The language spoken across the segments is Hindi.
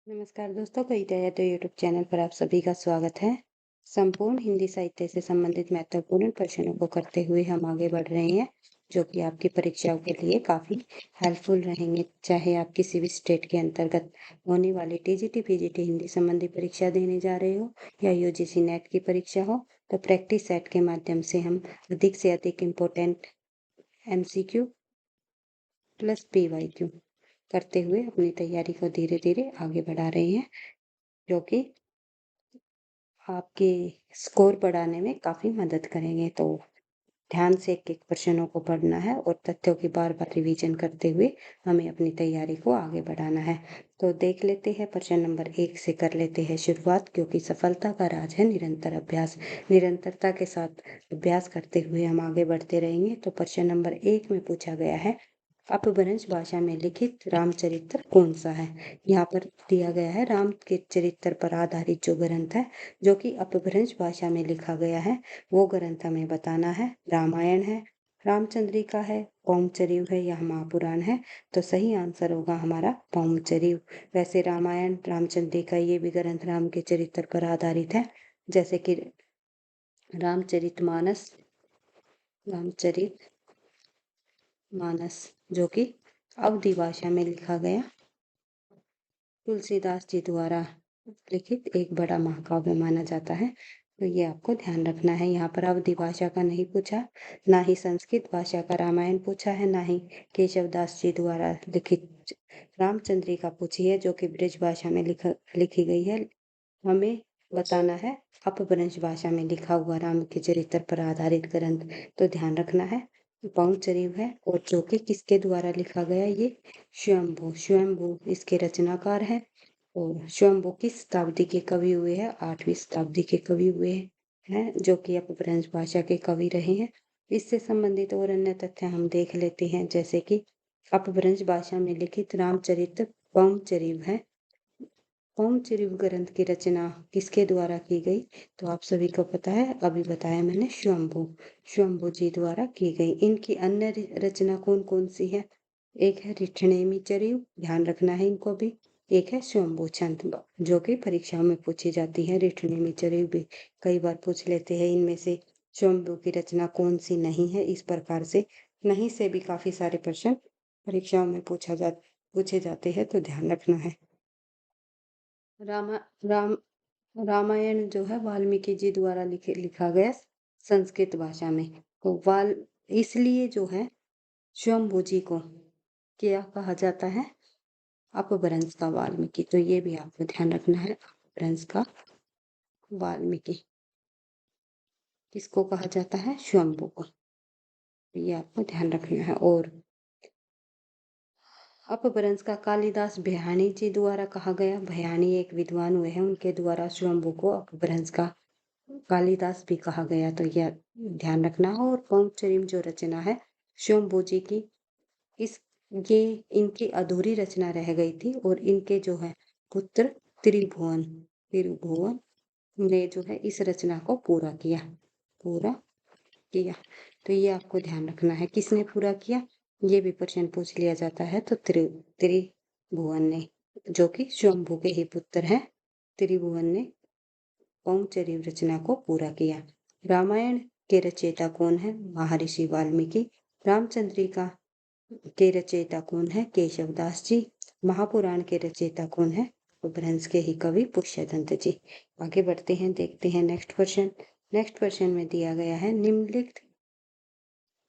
नमस्कार दोस्तों, कई दया तो यूट्यूब चैनल पर आप सभी का स्वागत है। संपूर्ण हिंदी साहित्य से संबंधित महत्वपूर्ण प्रश्नों को करते हुए हम आगे बढ़ रहे हैं, जो कि आपकी परीक्षाओं के लिए काफी हेल्पफुल रहेंगे। चाहे आप किसी भी स्टेट के अंतर्गत होने वाली टीजीटी पीजीटी हिंदी संबंधी परीक्षा देने जा रहे हो या यूजीसी नेट की परीक्षा हो, तो प्रैक्टिस सेट के माध्यम से हम अधिक से अधिक इम्पोर्टेंट एमसीक्यू प्लस पीवाईक्यू करते हुए अपनी तैयारी को धीरे धीरे आगे बढ़ा रहे हैं, जो कि आपके स्कोर बढ़ाने में काफ़ी मदद करेंगे। तो ध्यान से एक-एक प्रश्नों को पढ़ना है और तथ्यों की बार-बार रिवीजन करते हुए हमें अपनी तैयारी को आगे बढ़ाना है। तो देख लेते हैं, प्रश्न नंबर 1 से कर लेते हैं शुरुआत, क्योंकि सफलता का राज है निरंतर अभ्यास। निरंतरता के साथ अभ्यास करते हुए हम आगे बढ़ते रहेंगे। तो प्रश्न नंबर 1 में पूछा गया है, अपभ्रंश भाषा में लिखित रामचरित्र कौन सा है? यहाँ पर दिया गया है राम के चरित्र पर आधारित जो ग्रंथ है, जो कि अपभ्रंश भाषा में लिखा गया है, वो ग्रंथ हमें बताना है। रामायण है, रामचंद्रिका है, पौंचरिव है या महापुराण है? तो सही आंसर होगा हमारा पौंचरिव। वैसे रामायण, रामचंद्रिका ये भी ग्रंथ राम के चरित्र पर आधारित है, जैसे कि रामचरितमानस, रामचरित मानस, जो कि अवधी भाषा में लिखा गया तुलसीदास जी द्वारा लिखित एक बड़ा महाकाव्य माना जाता है। तो ये आपको ध्यान रखना है। यहाँ पर अवधी भाषा का नहीं पूछा, ना ही संस्कृत भाषा का रामायण पूछा है, ना ही केशवदास जी द्वारा लिखित रामचंद्रिका पूछी है, जो कि ब्रज भाषा में लिखी गई है। हमें बताना है अपभ्रंश भाषा में लिखा हुआ राम के चरित्र पर आधारित ग्रंथ। तो ध्यान रखना है पौंचरिव है, और जो कि किसके द्वारा लिखा गया, ये स्वयंभू, स्वयंभू इसके रचनाकार है। और स्वयंभू किस शताब्दी के कवि हुए हैं? 8वीं शताब्दी के कवि हुए हैं, जो कि अपभ्रंश भाषा के कवि रहे हैं। इससे संबंधित और अन्य तथ्य हम देख लेते हैं, जैसे कि अपभ्रंश भाषा में लिखित रामचरित्र पौंचरिव है। पौंचरिव ग्रंथ की रचना किसके द्वारा की गई? तो आप सभी को पता है, अभी बताया मैंने, स्वयंभू, स्वयंभू जी द्वारा की गई। इनकी अन्य रचना कौन कौन सी है? एक है रिठणेमी चरिव, ध्यान रखना है इनको भी। एक है स्वयंभू छंद, जो कि परीक्षाओं में पूछी जाती है। रिठणेमी चरिव भी कई बार पूछ लेते हैं। इनमें से स्वयंभू की रचना कौन सी नहीं है? इस प्रकार से नहीं से भी काफी सारे प्रश्न परीक्षाओं में पूछे जाते हैं, तो ध्यान रखना है। रामा राम रामायण जो है वाल्मीकि जी द्वारा लिखा गया संस्कृत भाषा में। तो इसलिए जो है स्वयंभू जी को क्या कहा जाता है? अपभ्रंश का वाल्मीकि। तो ये भी आपको ध्यान रखना है, अपभ्रंश का वाल्मीकि किसको कहा जाता है? स्वयंभू को। ये आपको ध्यान रखना है। और अपभ्रंश का कालिदास भयानी जी द्वारा कहा गया। भयानी एक विद्वान हुए हैं, उनके द्वारा स्वयंभू को अपभ्रंश का कालिदास भी कहा गया। तो यह ध्यान रखना हो। और पौंचरिम जो रचना है स्वयंभू जी की, इस ये इनकी अधूरी रचना रह गई थी, और इनके जो है पुत्र त्रिभुवन त्रिभुवन ने जो है इस रचना को पूरा किया। तो ये आपको ध्यान रखना है, किसने पूरा किया? ये भी प्रश्न पूछ लिया जाता है। तो त्रिभुवन ने, जो कि स्वयंभू के ही पुत्र हैं। त्रिभुवन ने पौंचरिव रचना को पूरा किया। रामायण के रचयिता कौन है? महर्षि वाल्मीकि। रामचंद्रिका के रचयिता कौन है? केशवदास जी। महापुराण के रचयिता कौन है? अपभ्रंश के ही कवि पुष्यदंत जी। आगे बढ़ते हैं, देखते हैं नेक्स्ट क्वेश्चन। नेक्स्ट क्वेश्चन में दिया गया है, निम्नलिखित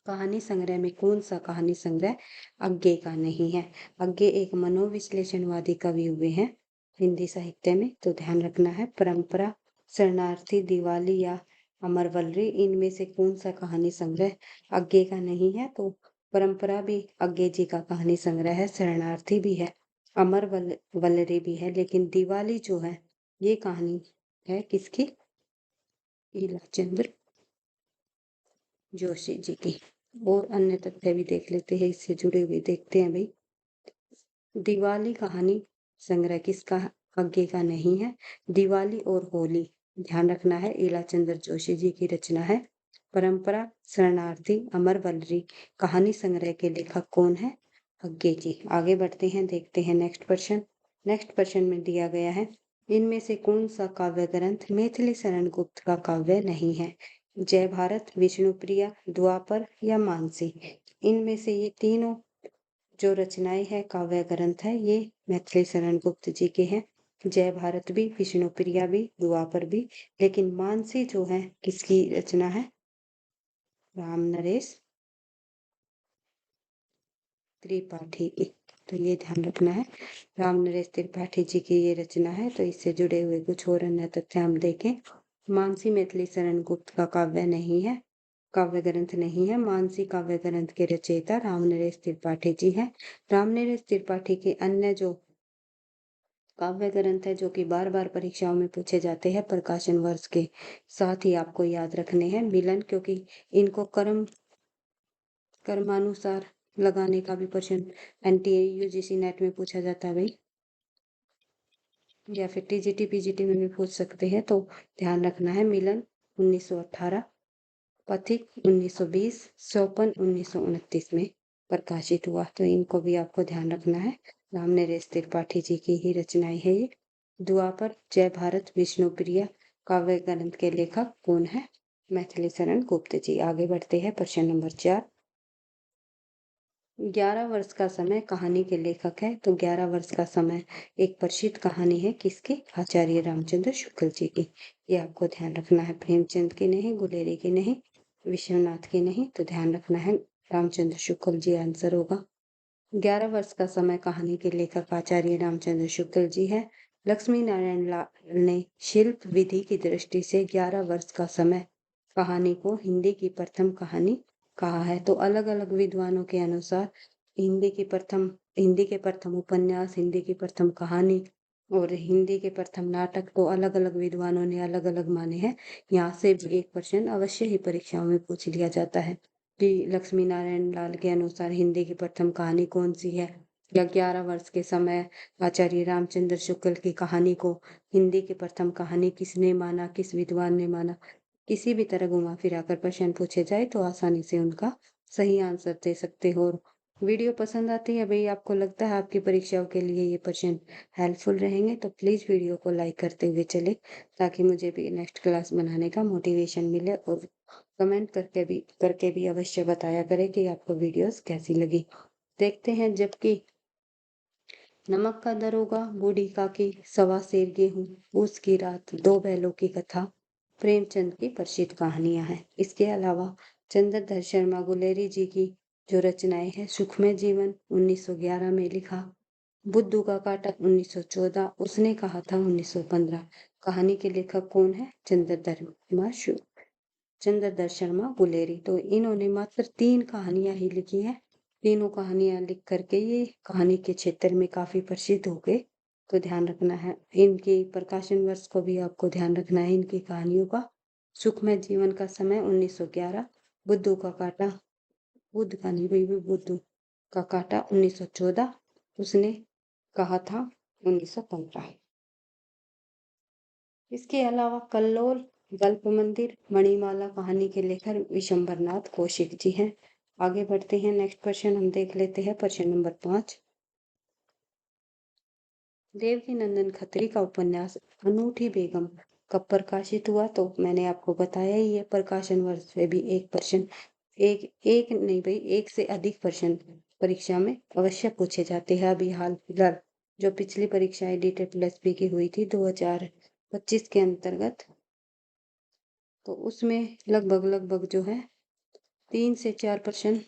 कहानी संग्रह में कौन सा कहानी संग्रह अज्ञे का नहीं है? अज्ञे एक मनोविश्लेषणवादी कवि हुए हैं हिंदी साहित्य में। तो ध्यान रखना है, परंपरा, शरणार्थी, दिवाली या अमरवल्ली, इनमें से कौन सा कहानी संग्रह अज्ञे का नहीं है? तो परंपरा भी अज्ञे जी का कहानी संग्रह है, शरणार्थी भी है, वल्लरी भी है, लेकिन दिवाली जो है ये कहानी है किसकी? ईलाचंद्र जोशी जी की। और अन्य तथ्य भी देख लेते हैं, इससे जुड़े हुए देखते हैं भाई। दिवाली कहानी संग्रह किसका? अज्ञे का नहीं है। दिवाली और होली, ध्यान रखना है, ईलाचंद्र जोशी जी की रचना है। परंपरा, शरणार्थी, अमरवल्ली कहानी संग्रह के लेखक कौन है? अज्ञे जी। आगे बढ़ते हैं, देखते हैं नेक्स्ट क्वेश्चन। नेक्स्ट प्रश्न में दिया गया है, इनमें से कौन सा काव्य ग्रंथ मैथिली शरण गुप्त का काव्य नहीं है? जय भारत, विष्णुप्रिया, द्वापर या मानसी? इनमें से ये तीनों जो रचनाएं है, काव्य ग्रंथ है, ये मैथिली शरण गुप्त जी के हैं। जय भारत भी, विष्णुप्रिया भी, द्वापर भी, लेकिन मानसी जो है किसकी रचना है? राम नरेश त्रिपाठी की। तो ये ध्यान रखना है, राम नरेश त्रिपाठी जी की ये रचना है। तो इससे जुड़े हुए कुछ और अन्य तथ्य हम देखें। मानसी मैथिली शरण गुप्त का काव्य नहीं है, काव्य ग्रंथ नहीं है। मानसी काव्य ग्रंथ के रचयिता राम नरेश त्रिपाठी जी हैं। राम नरेश त्रिपाठी के अन्य जो काव्य ग्रंथ है जो कि बार बार परीक्षाओं में पूछे जाते हैं, प्रकाशन वर्ष के साथ ही आपको याद रखने हैं। मिलन, क्योंकि इनको कर्मानुसार लगाने का भी प्रश्न एनटीए यूजीसी नेट में पूछा जाता है भाई, या फिर टीजीटी पीजीटी में भी पूछ सकते हैं। तो ध्यान रखना है। मिलन 1918, पथिक 1920, स्वपन 1929 में प्रकाशित हुआ। तो इनको भी आपको ध्यान रखना है। राम नरेश त्रिपाठी जी की ही रचनाएं है ये। द्वापर, जय भारत, विष्णुप्रिया काव्य ग्रंथ के लेखक कौन है? मैथिली शरण गुप्त जी। आगे बढ़ते हैं, प्रश्न नंबर 4। 11 वर्ष का समय कहानी के लेखक है। तो 11 वर्ष का समय एक प्रसिद्ध कहानी है, किसकी? आचार्य रामचंद्र शुक्ल जी की। ये आपको ध्यान रखना है, प्रेमचंद की नहीं, गुलेरी की नहीं, विश्वनाथ की नहीं। तो ध्यान रखना है, रामचंद्र शुक्ल जी आंसर होगा। 11 वर्ष का समय कहानी के लेखक आचार्य रामचंद्र शुक्ल जी है। लक्ष्मी नारायण लाल ने शिल्प विधि की दृष्टि से 11 वर्ष का समय कहानी को हिंदी की प्रथम कहानी कहा है। तो अलग अलग विद्वानों के अनुसार हिंदी के प्रथम उपन्यास, हिंदी की प्रथम कहानी और हिंदी के प्रथम नाटक, तो अलग अलग विद्वानों ने अलग अलग माने हैं। यहाँ से भी एक प्रश्न अवश्य ही परीक्षाओं में पूछ लिया जाता है कि लक्ष्मी नारायण लाल के अनुसार हिंदी की प्रथम कहानी कौन सी है, या 11 वर्ष के समय आचार्य रामचंद्र शुक्ल की कहानी को हिंदी की प्रथम कहानी किसने माना, किस विद्वान ने माना। किसी भी तरह घुमा फिरा कर प्रश्न पूछे जाए तो आसानी से उनका सही आंसर दे सकते हो। वीडियो पसंद आती है भाई, आपको लगता है आपकी परीक्षाओं के लिए ये प्रश्न हेल्पफुल रहेंगे, तो प्लीज वीडियो को लाइक करते हुए चले, ताकि मुझे भी नेक्स्ट क्लास बनाने का मोटिवेशन मिले। और कमेंट करके भी अवश्य बताया करें कि आपको वीडियोस कैसी लगी। देखते हैं, जबकि नमक का दरोगा, बूढ़ी काकी, सवा सेर गेहूं, पूस की रात, दो बैलों की कथा प्रेमचंद की प्रसिद्ध कहानियां हैं। इसके अलावा चंद्रधर शर्मा गुलेरी जी की जो रचनाएं हैं, सुखमय जीवन 1911 में लिखा, बुद्धू का काटा 1914, उसने कहा था 1915। कहानी के लेखक कौन है? चंद्रधर शर्मा गुलेरी। तो इन्होंने मात्र 3 कहानियां ही लिखी हैं। तीनों कहानियां लिख करके ये कहानी के क्षेत्र में काफी प्रसिद्ध हो गए। तो ध्यान रखना है, इनकी प्रकाशन वर्ष को भी आपको ध्यान रखना है इनकी कहानियों का। सुखमय जीवन का समय 1911, बुद्धू का काटा, बुद्ध का नहीं भाई, बुद्धू का काटा 1914, उसने कहा था 1915। इसके अलावा कल्लोल, गल्प मंदिर, मणिमाला कहानी के लेखक विशंबरनाथ कौशिक जी हैं। आगे बढ़ते हैं, नेक्स्ट क्वेश्चन हम देख लेते हैं, प्रश्न नंबर 5। देवकी नंदन खत्री का उपन्यास अनूठी बेगम कब प्रकाशित हुआ? तो मैंने आपको बताया ही है, प्रकाशन वर्ष से भी एक प्रश्न, एक एक नहीं भाई, एक से अधिक प्रश्न परीक्षा में अवश्य पूछे जाते हैं। अभी हाल फिलहाल जो पिछली परीक्षा डीटेट प्लस बी की हुई थी 2025 के अंतर्गत, तो उसमें लगभग जो है 3 से 4 प्रश्न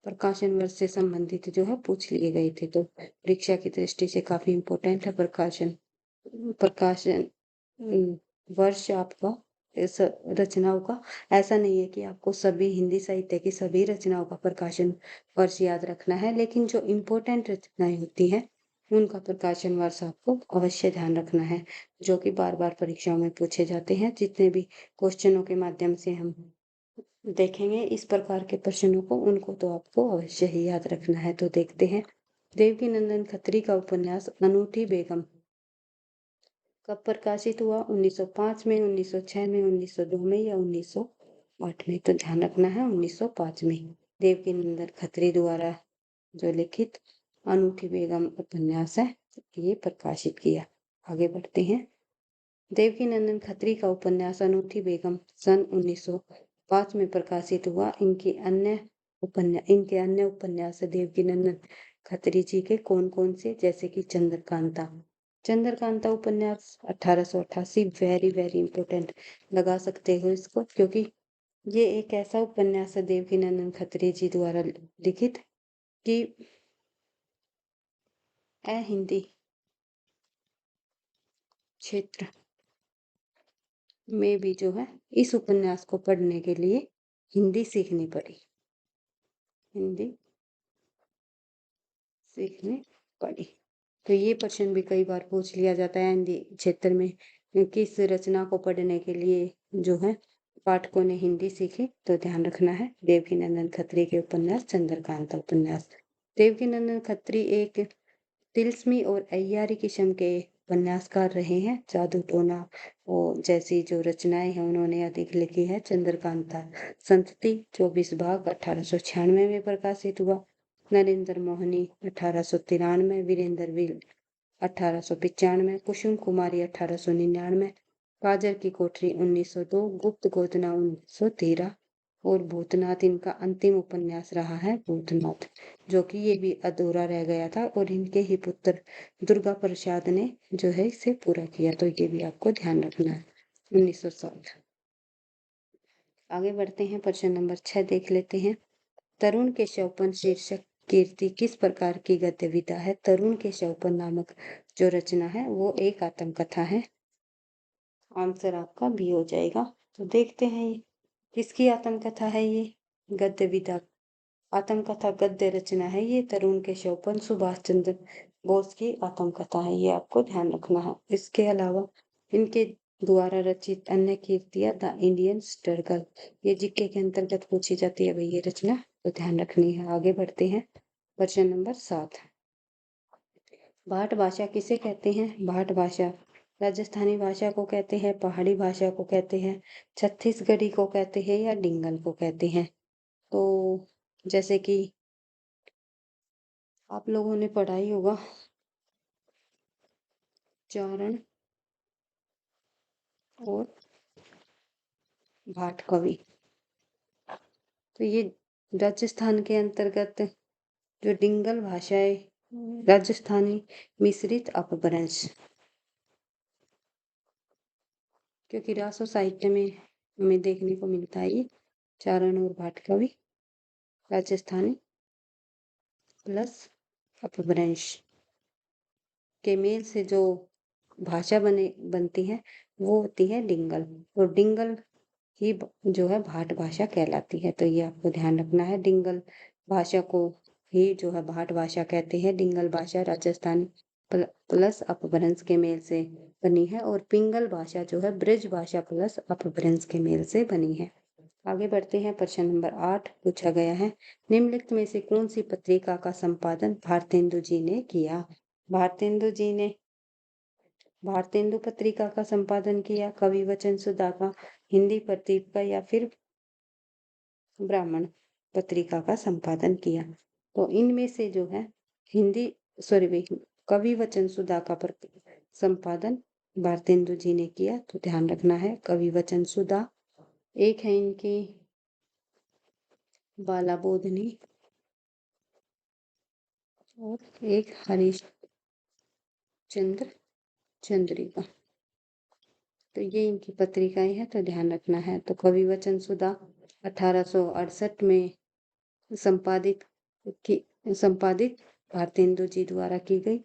प्रकाशन वर्ष से संबंधित जो है पूछ लिए गए थे। तो परीक्षा की दृष्टि से काफी इम्पोर्टेंट है प्रकाशन वर्ष आपका इस रचनाओं का। ऐसा नहीं है कि आपको सभी हिंदी साहित्य की सभी रचनाओं का प्रकाशन वर्ष याद रखना है, लेकिन जो इम्पोर्टेंट रचनाएं होती हैं उनका प्रकाशन वर्ष आपको अवश्य ध्यान रखना है, जो कि बार बार परीक्षाओं में पूछे जाते हैं। जितने भी क्वेश्चनों के माध्यम से हम देखेंगे इस प्रकार के प्रश्नों को, उनको तो आपको अवश्य ही याद रखना है। तो देखते हैं, देवकी नंदन खत्री का उपन्यास अनूठी बेगम कब प्रकाशित हुआ? 1905 में, 1906 में, 1902 में या 1908 में? तो ध्यान रखना है 1905 में। देवकी नंदन खत्री द्वारा जो लिखित अनूठी बेगम उपन्यास है ये प्रकाशित किया। आगे बढ़ते हैं। देवकीनंदन खत्री का उपन्यास अनूठी बेगम सन 1905 में प्रकाशित हुआ। इनके अन्य उपन्यास देवकीनंदन खत्री जी के कौन कौन से, जैसे कि चंद्रकांता उपन्यास 1888, वेरी वेरी इंपॉर्टेंट लगा सकते हो इसको, क्योंकि ये एक ऐसा उपन्यास है देवकीनंदन खत्री जी द्वारा लिखित कि हिंदी क्षेत्र में भी जो है इस उपन्यास को पढ़ने के लिए हिंदी सीखनी पड़ी। हिंदी सीखनी पड़ी। तो ये प्रश्न भी कई बार पूछ लिया जाता है हिंदी क्षेत्र में, किस रचना को पढ़ने के लिए जो है पाठकों ने हिंदी सीखी। तो ध्यान रखना है देवकीनंदन खत्री के उपन्यास चंद्रकांता उपन्यास। देवकीनंदन खत्री एक तिलस्मी और अय्यारी किस्म के उपन्यासकार रहे हैं। जादू टोना और जैसी जो रचनाएं हैं उन्होंने अधिक लिखी है। चंद्रकांता संतति 24 भाग 1896 में प्रकाशित हुआ। नरेंद्र मोहनी 1893, वीरेंद्र विल 1895, कुसुम कुमारी 1899, काजर की कोठरी 1902, गुप्त गोदना 1913 और भूतनाथ इनका अंतिम उपन्यास रहा है। भूतनाथ जो कि ये भी अधूरा रह गया था और इनके ही पुत्र दुर्गा प्रसाद ने जो है इसे पूरा किया। तो ये भी आपको ध्यान रखना है। 1907। आगे बढ़ते हैं। प्रश्न नंबर 6 देख लेते हैं। तरुण के शवपन शीर्षक कीर्ति किस प्रकार की गद्य विधा है। तरुण के शवपन नामक जो रचना है वो एक आत्मकथा है। आंसर आपका बी हो जाएगा। तो देखते हैं ये किसकी आत्मकथा है। ये गद्य विधा आत्मकथा गद्य रचना है। ये तरुण के शवपन सुभाष चंद्र बोस की आत्मकथा है। ये आपको ध्यान रखना है। इसके अलावा इनके द्वारा रचित अन्य कीर्तियां द इंडियन स्ट्रगल, ये जीके के अंतर्गत पूछी जाती है भाई ये रचना, तो ध्यान रखनी है। आगे बढ़ते हैं। प्रश्न नंबर 7। भाट भाषा किसे कहते हैं। भाट भाषा राजस्थानी भाषा को कहते हैं, पहाड़ी भाषा को कहते हैं, छत्तीसगढ़ी को कहते हैं या डिंगल को कहते हैं। तो जैसे कि आप लोगों ने पढ़ा ही होगा चारण और भाट कवि, तो ये राजस्थान के अंतर्गत जो डिंगल भाषा है, राजस्थानी मिश्रित अपभ्रंश, क्योंकि रासो साहित्य में हमें देखने को मिलता है ये चारण और भाट कवि राजस्थानी प्लस अपभ्रंश के मेल से जो भाषा बनती है वो होती है डिंगल, और डिंगल ही जो है भाट भाषा कहलाती है। तो ये आपको ध्यान रखना है। डिंगल भाषा को ही जो है भाट भाषा कहते हैं। डिंगल भाषा राजस्थानी प्लस अपभ्रंश के मेल से बनी है, और पिंगल भाषा जो है ब्रज भाषा प्लस अपभ्रंश के मेल से बनी है। आगे बढ़ते हैं। प्रश्न नंबर 8 पूछा गया है। निम्नलिखित में से कौन सी पत्रिका का संपादन भारतेंदु जी ने किया। भारतेंदु जी ने भारतेंदु पत्रिका का संपादन किया, कवि वचन सुधा का, हिंदी प्रदीप का, या फिर ब्राह्मण पत्रिका का संपादन किया। तो इनमें से जो है हिंदी सॉरी कवि वचन सुधा का संपादन भारतेंदु जी ने किया। तो ध्यान रखना है कवि वचन सुधा। एक है इनकी बाला बोधनी और एक हरीश चंद्र चंद्रिका, तो ये इनकी पत्रिकाएं हैं। तो ध्यान रखना है। तो कवि वचन सुधा 1868 में संपादित की संपादित भारतेंदु जी द्वारा की गई।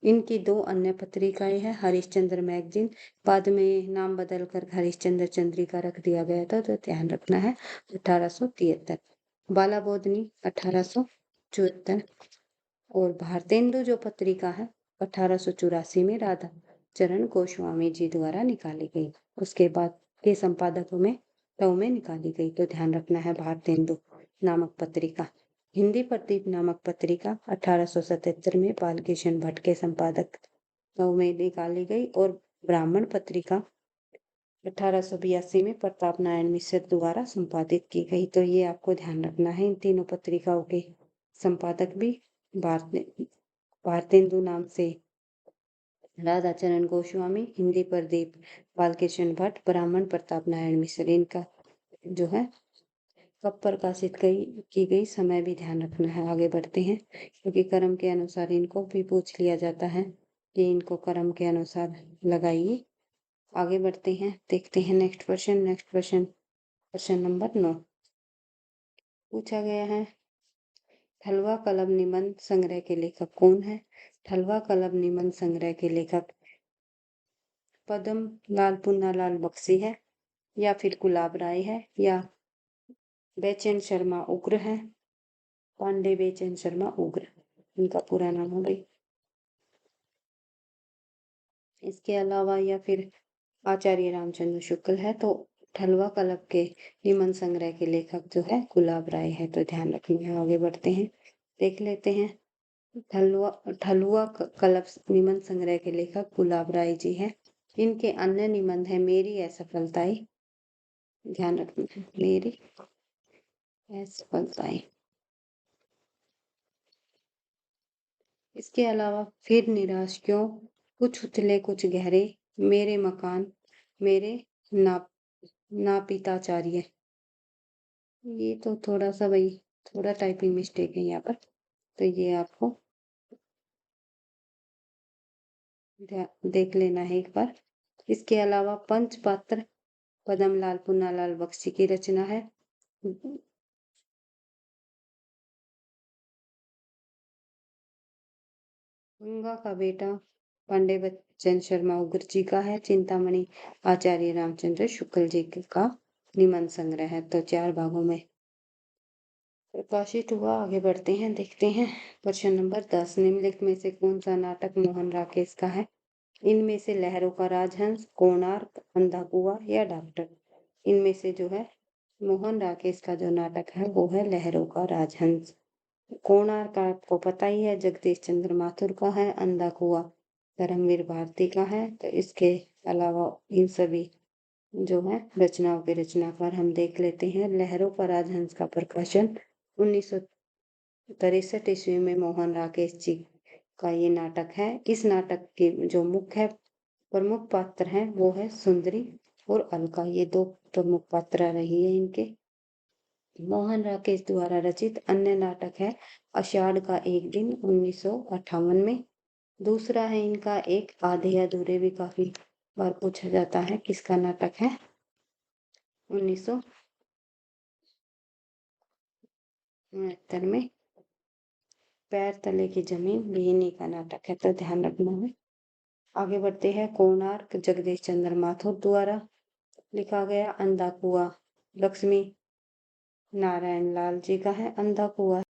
इनकी दो अन्य पत्रिकाएं हैं। हरिश्चंद्र मैगजीन, बाद में नाम बदलकर हरिश्चंद्र चंद्रिका रख दिया गया था। तो ध्यान रखना है। 1873 बाला बोधनी 1874, और भारतेंदु जो पत्रिका है 1884 में राधा चरण गोस्वामी जी द्वारा निकाली गई। उसके बाद के संपादकों में में निकाली गई। तो ध्यान रखना है भारतेंदु नामक पत्रिका। हिंदी प्रदीप नामक पत्रिका 1877 में बालकृष्ण भट्ट के संपादक में निकाली गई, और ब्राह्मण पत्रिका 1882 में प्रताप नारायण मिश्र द्वारा संपादित की गई। तो ये आपको ध्यान रखना है। इन तीनों पत्रिकाओं के संपादक भी भारतेंदु नाम से राधाचरण गोस्वामी, हिंदी प्रदीप बालकृष्ण भट्ट, ब्राह्मण प्रताप नारायण मिश्र। इनका जो है कब प्रकाशित की गई समय भी ध्यान रखना है। आगे बढ़ते हैं, क्योंकि कर्म के अनुसार इनको भी पूछ लिया जाता है कि इनको कर्म के अनुसार लगाइए। आगे बढ़ते हैं, देखते हैं नेक्स्ट क्वेश्चन। क्वेश्चन नंबर 9 पूछा गया है, ठलुआ कलब निबंध संग्रह के लेखक कौन है? ठलुआ कलब निबंध संग्रह के लेखक पद्म लाल पुन्नालाल बख्शी है, या फिर गुलाब राय है, या बेचैन शर्मा उग्र है। पांडे बेचैन शर्मा उग्र इनका पूरा नाम हो गई। इसके अलावा या फिर आचार्य रामचंद्र शुक्ल है, तो ठलुआ कलब के निबंध संग्रह के लेखक जो है गुलाब राय है, तो ध्यान रखना है। आगे बढ़ते हैं, देख लेते हैं। ठलुआ कलब निबंध संग्रह के लेखक गुलाब राय जी हैं। इनके अन्य निबंध है मेरी असफलताएं, ध्यान रखना है, मेरी असफलताएं। इसके अलावा फिर निराश क्यों, कुछ उथले कुछ गहरे, मेरे मकान, मेरे नापिताचार्य। ये तो थोड़ा सा भाई थोड़ा टाइपिंग मिस्टेक है यहाँ पर, तो ये आपको देख लेना है एक बार। इसके अलावा पंचपात्र पद्म लाल पुन्नालाल बख्शी की रचना है। गंगा का बेटा पांडे बच्चन शर्मा उग्र जी का है। चिंतामणि आचार्य रामचंद्र शुक्ल जी का निबंध संग्रह है, तो 4 भागों में प्रकाशित हुआ। आगे बढ़ते हैं, देखते हैं क्वेश्चन नंबर 10 निम्नलिखित में से कौन सा नाटक मोहन राकेश का है? इनमें से लहरों का राजहंस, कोणार्क, अंधा कुआं या डॉक्टर। इनमें से जो है मोहन राकेश का जो नाटक है वो है लहरों का राजहंस। कोणार्क आपको पता ही है जगदीश चंद्र माथुर का है। अंधा कुआं धर्मवीर भारती का है। तो इसके अलावा इन सभी जो है रचनाओं के रचनाकार हम देख लेते हैं। लहरों का राजहंस का प्रकाशन 1963 ईस्वी में मोहन राकेश जी का ये नाटक है। इस नाटक के जो मुख्य प्रमुख पात्र हैं वो है सुंदरी और अलका, ये 2 प्रमुख पात्र रही है इनके। मोहन राकेश द्वारा रचित अन्य नाटक है आषाढ़ का एक दिन 1958 में। दूसरा है इनका एक आधे अधूरे, भी काफी बार पूछा जाता है किसका नाटक है, 1969 में पैर तले की जमीन बेहनी का नाटक है, तो ध्यान रखना है। आगे बढ़ते हैं, कोणार्क जगदीश चंद्र माथुर द्वारा लिखा गया। अंधा कुआं लक्ष्मी नारायण लाल जी का है। अंधा कुआं